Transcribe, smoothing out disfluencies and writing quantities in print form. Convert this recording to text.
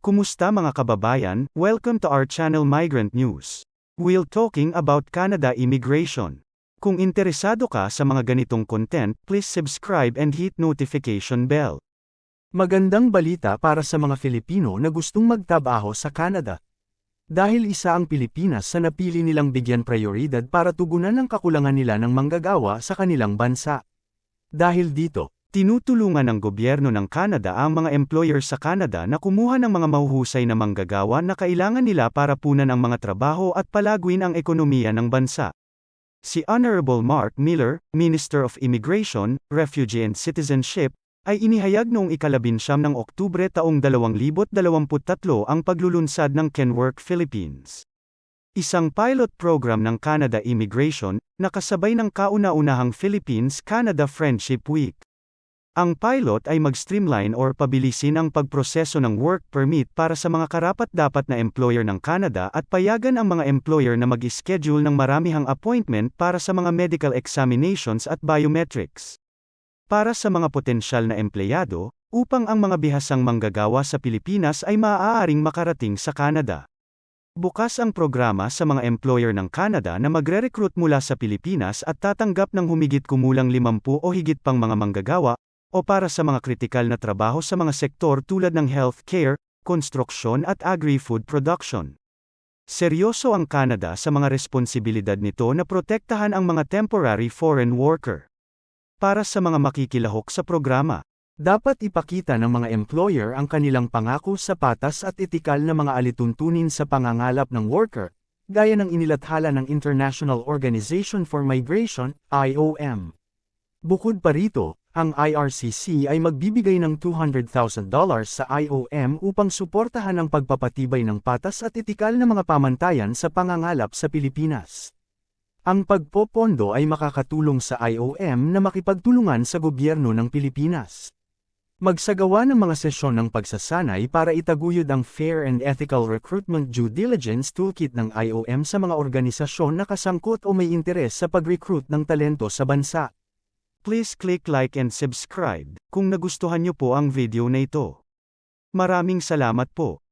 Kumusta mga kababayan? Welcome to our channel Migrant News. We'll talking about Canada immigration. Kung interesado ka sa mga ganitong content, please subscribe and hit notification bell. Magandang balita para sa mga Filipino na gustong magtrabaho sa Canada. Dahil isa ang Pilipinas sa napili nilang bigyan prioridad para tugunan ang kakulangan nila ng manggagawa sa kanilang bansa. Dahil dito, tinutulungan ng gobyerno ng Canada ang mga employer sa Canada na kumuha ng mga mahuhusay na manggagawa na kailangan nila para punan ang mga trabaho at palaguin ang ekonomiya ng bansa. Si Honorable Mark Miller, Minister of Immigration, Refugee and Citizenship, ay inihayag noong ika-19 ng Oktubre taong 2023 ang paglulunsad ng Can Work Philippines. Isang pilot program ng Canada Immigration, na kasabay ng kauna-unahang Philippines-Canada Friendship Week. Ang pilot ay mag-streamline or pabilisin ang pagproseso ng work permit para sa mga karapat-dapat na employer ng Canada at payagan ang mga employer na mag-schedule ng maramihang appointment para sa mga medical examinations at biometrics. Para sa mga potensyal na empleyado, upang ang mga bihasang manggagawa sa Pilipinas ay maaaring makarating sa Canada. Bukas ang programa sa mga employer ng Canada na magre-recruit mula sa Pilipinas at tatanggap ng humigit kumulang 50 o higit pang mga manggagawa, o para sa mga kritikal na trabaho sa mga sektor tulad ng healthcare, konstruksyon at agri-food production. Seryoso ang Canada sa mga responsibilidad nito na protektahan ang mga temporary foreign worker. Para sa mga makikilahok sa programa, dapat ipakita ng mga employer ang kanilang pangako sa patas at etikal na mga alituntunin sa pangangalap ng worker, gaya ng inilathala ng International Organization for Migration, IOM. Bukod pa rito, ang IRCC ay magbibigay ng $200,000 sa IOM upang suportahan ang pagpapatibay ng patas at etikal na mga pamantayan sa pangangalap sa Pilipinas. Ang pagpopondo ay makakatulong sa IOM na makipagtulungan sa gobyerno ng Pilipinas. Magsagawa ng mga sesyon ng pagsasanay para itaguyod ang Fair and Ethical Recruitment Due Diligence Toolkit ng IOM sa mga organisasyon na kasangkot o may interes sa pag-recruit ng talento sa bansa. Please click like and subscribe kung nagustuhan niyo po ang video na ito. Maraming salamat po.